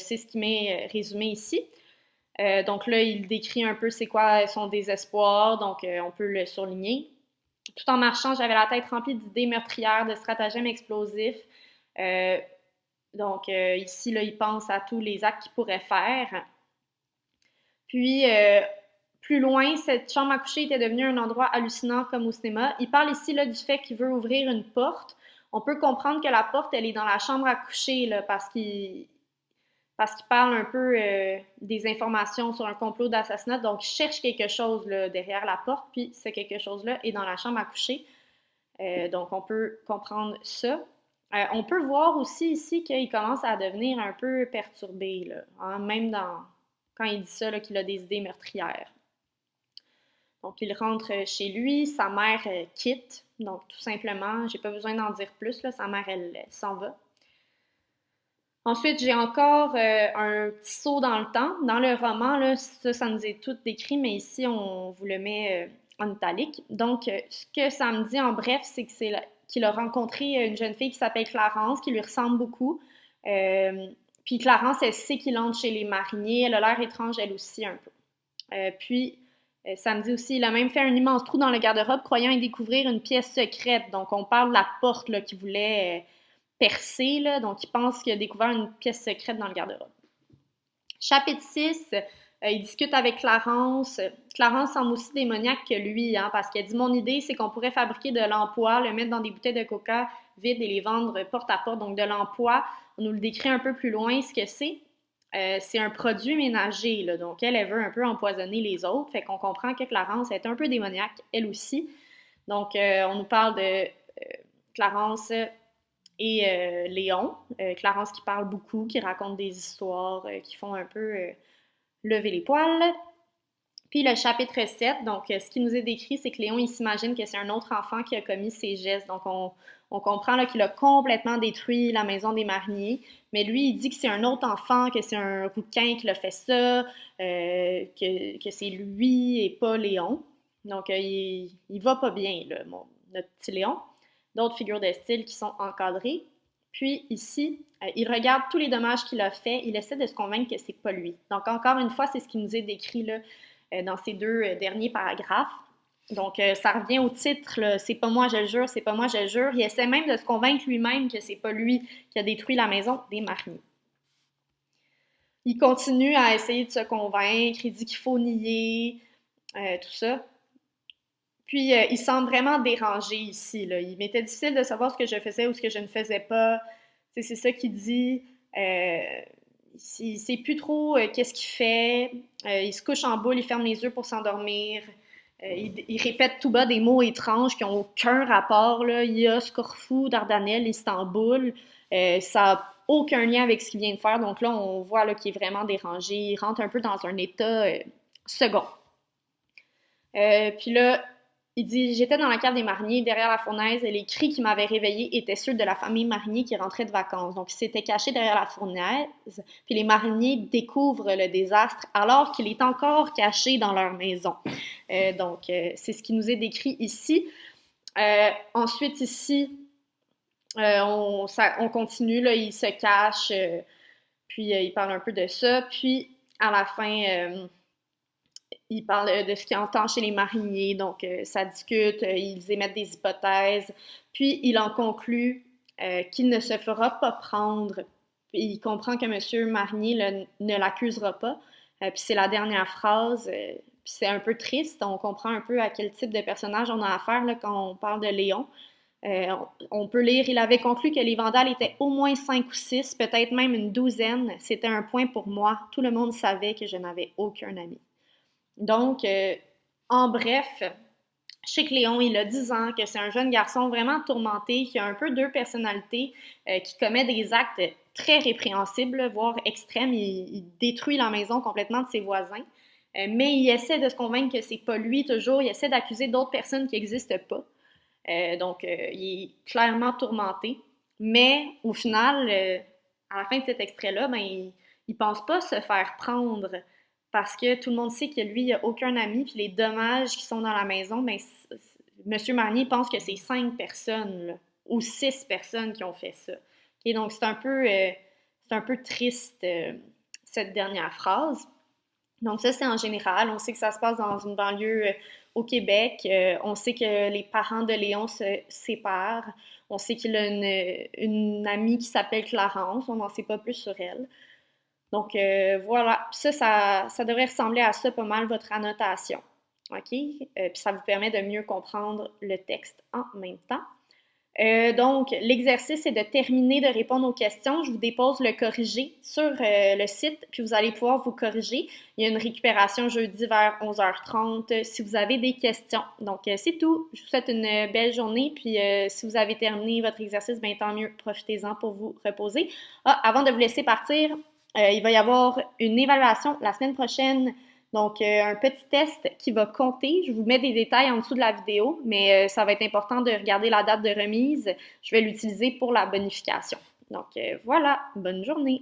c'est ce qui m'est résumé ici. Donc là, il décrit un peu c'est quoi son désespoir, donc on peut le surligner. Tout en marchant, j'avais la tête remplie d'idées meurtrières, de stratagèmes explosifs. Euh, ici, là, il pense à tous les actes qu'il pourrait faire. Puis, plus loin, cette chambre à coucher était devenue un endroit hallucinant comme au cinéma. Il parle ici là, du fait qu'il veut ouvrir une porte. On peut comprendre que la porte, elle est dans la chambre à coucher là, parce qu'il parle un peu des informations sur un complot d'assassinat. Donc, il cherche quelque chose là, derrière la porte, puis ce quelque chose-là est dans la chambre à coucher. Donc, on peut comprendre ça. On peut voir aussi ici qu'il commence à devenir un peu perturbé, là, hein, même quand il dit ça, là, qu'il a des idées meurtrières. Donc, il rentre chez lui, sa mère quitte. Donc, tout simplement, j'ai pas besoin d'en dire plus, là, sa mère, elle s'en va. Ensuite, j'ai encore un petit saut dans le temps. Dans le roman, là, ça nous est tout décrit, mais ici, on vous le met en italique. Donc, ce que ça me dit en bref, c'est qu'il a rencontré une jeune fille qui s'appelle Clarence, qui lui ressemble beaucoup. Puis Clarence, elle sait qu'il entre chez les mariniers. Elle a l'air étrange, elle aussi, un peu. Ça me dit aussi, il a même fait un immense trou dans le garde-robe, croyant y découvrir une pièce secrète. Donc, on parle de la porte là, qu'il voulait percer, là, donc il pense qu'il a découvert une pièce secrète dans le garde-robe. Chapitre 6, il discute avec Clarence. Clarence semble aussi démoniaque que lui, hein, parce qu'elle dit « Mon idée, c'est qu'on pourrait fabriquer de l'empois, le mettre dans des bouteilles de coca vides et les vendre porte à porte. » Donc de l'empois, on nous le décrit un peu plus loin ce que c'est. C'est un produit ménager, là, donc elle veut un peu empoisonner les autres, fait qu'on comprend que Clarence est un peu démoniaque, elle aussi. Donc on nous parle de Clarence et Léon. Clarence qui parle beaucoup, qui raconte des histoires qui font un peu lever les poils. Puis le chapitre 7, donc ce qui nous est décrit, c'est que Léon, il s'imagine que c'est un autre enfant qui a commis ces gestes. Donc on comprend là, qu'il a complètement détruit la maison des mariniers, mais lui, il dit que c'est un autre enfant, que c'est un rouquin qui l'a fait ça, que c'est lui et pas Léon. Donc il va pas bien, là, notre petit Léon. D'autres figures de style qui sont encadrées. Puis ici, il regarde tous les dommages qu'il a fait, il essaie de se convaincre que c'est pas lui. Donc encore une fois, c'est ce qui nous est décrit là, dans ces deux derniers paragraphes. Donc ça revient au titre, là, c'est pas moi je le jure, c'est pas moi je le jure. Il essaie même de se convaincre lui-même que c'est pas lui qui a détruit la maison des mariniers. Il continue à essayer de se convaincre, il dit qu'il faut nier, tout ça. Puis, il semble vraiment dérangé ici, là. Il m'était difficile de savoir ce que je faisais ou ce que je ne faisais pas. C'est ça qu'il dit. Il ne sait plus trop qu'est-ce qu'il fait. Il se couche en boule, il ferme les yeux pour s'endormir. Il répète tout bas des mots étranges qui n'ont aucun rapport, là. Ios, Corfou, Dardanelles, Istanbul. Ça n'a aucun lien avec ce qu'il vient de faire. Donc là, on voit là, qu'il est vraiment dérangé. Il rentre un peu dans un état second. Puis là, il dit « J'étais dans la cave des mariniers, derrière la fournaise, et les cris qui m'avaient réveillé étaient ceux de la famille Marinier qui rentrait de vacances. Donc, il s'était caché derrière la fournaise, puis les mariniers découvrent le désastre alors qu'il est encore caché dans leur maison. C'est ce qui nous est décrit ici. Ensuite, ici, on continue, là, il se cache, puis il parle un peu de ça. Puis, à la fin... il parle de ce qu'il entend chez les mariniers, donc ça discute, ils émettent des hypothèses, puis il en conclut qu'il ne se fera pas prendre. Puis il comprend que M. Marinier ne l'accusera pas. Puis c'est la dernière phrase, puis c'est un peu triste. On comprend un peu à quel type de personnage on a affaire là, quand on parle de Léon. On peut lire, il avait conclu que les Vandales étaient au moins 5 ou 6, peut-être même une douzaine. C'était un point pour moi. Tout le monde savait que je n'avais aucun ami. Donc, en bref, je sais que Léon, il a 10 ans, que c'est un jeune garçon vraiment tourmenté, qui a un peu deux personnalités, qui commet des actes très répréhensibles, voire extrêmes. Il détruit la maison complètement de ses voisins. Mais il essaie de se convaincre que c'est pas lui toujours. Il essaie d'accuser d'autres personnes qui n'existent pas. Il est clairement tourmenté. Mais au final, à la fin de cet extrait-là, il pense pas se faire prendre parce que tout le monde sait que lui, il n'a aucun ami, puis les dommages qui sont dans la maison, M. Marnier pense que c'est 5 personnes, là, ou 6 personnes qui ont fait ça. Okay, donc, c'est un peu triste cette dernière phrase. Donc ça, c'est en général. On sait que ça se passe dans une banlieue au Québec. On sait que les parents de Léon se séparent. On sait qu'il a une amie qui s'appelle Clarence. On n'en sait pas plus sur elle. Donc voilà, ça devrait ressembler à ça pas mal, votre annotation. OK? Puis ça vous permet de mieux comprendre le texte en même temps. Donc, l'exercice est de terminer de répondre aux questions. Je vous dépose le corrigé sur le site, puis vous allez pouvoir vous corriger. Il y a une récupération jeudi vers 11h30 si vous avez des questions. Donc, c'est tout. Je vous souhaite une belle journée, puis si vous avez terminé votre exercice, bien tant mieux, profitez-en pour vous reposer. Ah, avant de vous laisser partir, il va y avoir une évaluation la semaine prochaine. Donc, un petit test qui va compter. Je vous mets des détails en dessous de la vidéo, mais ça va être important de regarder la date de remise. Je vais l'utiliser pour la bonification. Donc, voilà, bonne journée!